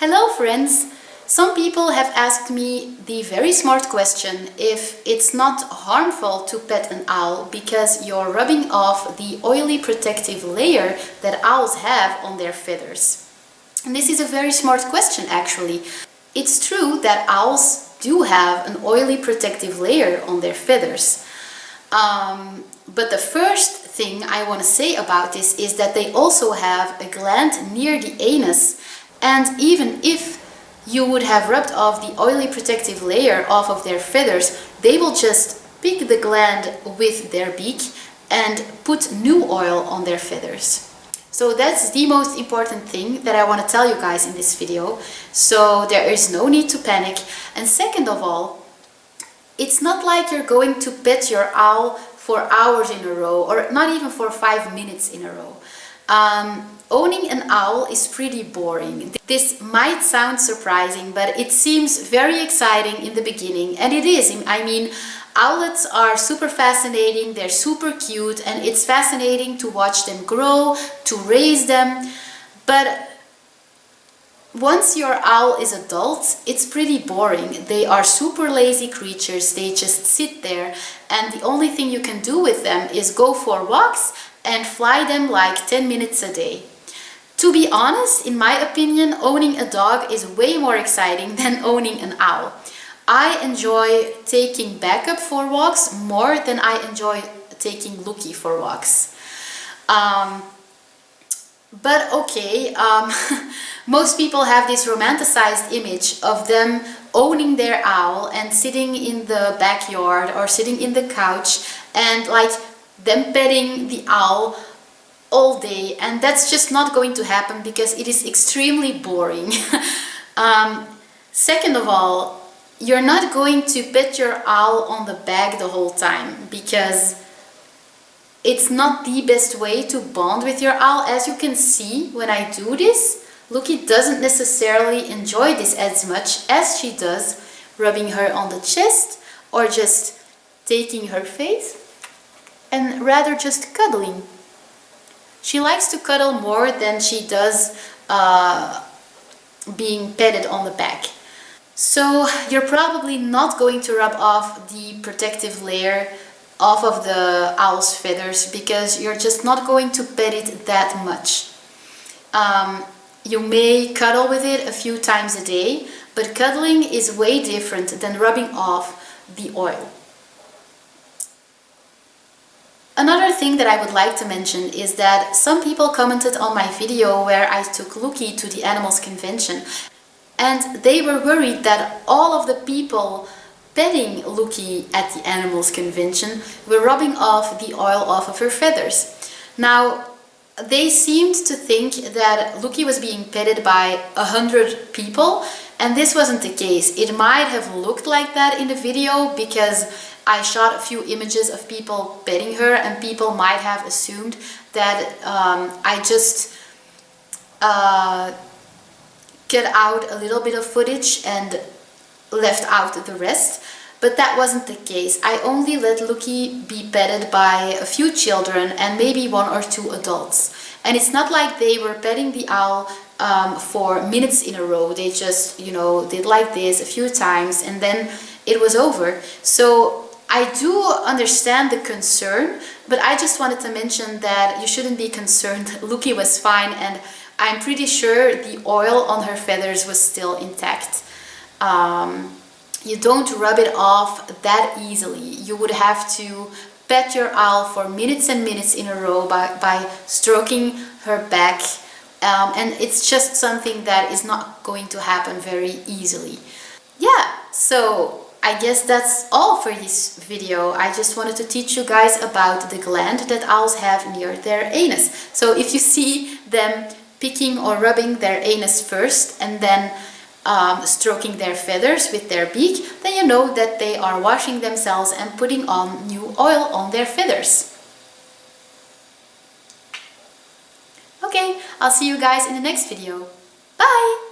Hello friends! Some people have asked me the very smart question if it's not harmful to pet an owl because you're rubbing off the oily protective layer that owls have on their feathers. And this is a very smart question actually. It's true that owls do have an oily protective layer on their feathers. But the first thing I want to say about this is that they also have a gland near the anus. And even if you would have rubbed off the oily protective layer off of their feathers, they will just pick the gland with their beak and put new oil on their feathers. So that's the most important thing that I want to tell you guys in this video. So there is no need to panic. And second of all, it's not like you're going to pet your owl for hours in a row, or not even for 5 minutes in a row. Owning an owl is pretty boring. This might sound surprising, but it seems very exciting in the beginning, and it is. I mean, owlets are super fascinating, they're super cute, and it's fascinating to watch them grow, to raise them. But once your owl is adult, it's pretty boring. They are super lazy creatures, they just sit there, and the only thing you can do with them is go for walks and fly them like 10 minutes a day. To be honest, in my opinion, owning a dog is way more exciting than owning an owl. I enjoy taking Backup for walks more than I enjoy taking Lucky for walks. But okay, most people have this romanticized image of them owning their owl and sitting in the backyard or sitting in the couch and like them petting the owl all day, and that's just not going to happen because it is extremely boring. Second of all, you're not going to pet your owl on the back the whole time because it's not the best way to bond with your owl. As you can see when I do this, Lucky doesn't necessarily enjoy this as much as she does rubbing her on the chest or just taking her face, and rather just cuddling. She likes to cuddle more than she does being petted on the back. So you're probably not going to rub off the protective layer off of the owl's feathers because you're just not going to pet it that much. You may cuddle with it a few times a day, but cuddling is way different than rubbing off the oil. Another thing that I would like to mention is that some people commented on my video where I took Lucky to the animals convention, and they were worried that all of the people petting Lucky at the animals convention were rubbing off the oil off of her feathers. Now, they seemed to think that Lucky was being petted by 100 people, and this wasn't the case. It might have looked like that in the video because I shot a few images of people petting her, and people might have assumed that I just cut out a little bit of footage and left out the rest. But that wasn't the case. I only let Lucky be petted by a few children and maybe 1 or 2 adults. And it's not like they were petting the owl for minutes in a row. They just, you know, did like this a few times and then it was over. So I do understand the concern, but I just wanted to mention that you shouldn't be concerned. Lucky was fine, and I'm pretty sure the oil on her feathers was still intact. You don't rub it off that easily. You would have to pet your owl for minutes and minutes in a row by stroking her back, and it's just something that is not going to happen very easily. Yeah, so I guess that's all for this video. I just wanted to teach you guys about the gland that owls have near their anus. So if you see them picking or rubbing their anus first and then stroking their feathers with their beak, then you know that they are washing themselves and putting on new oil on their feathers. Okay, I'll see you guys in the next video. Bye!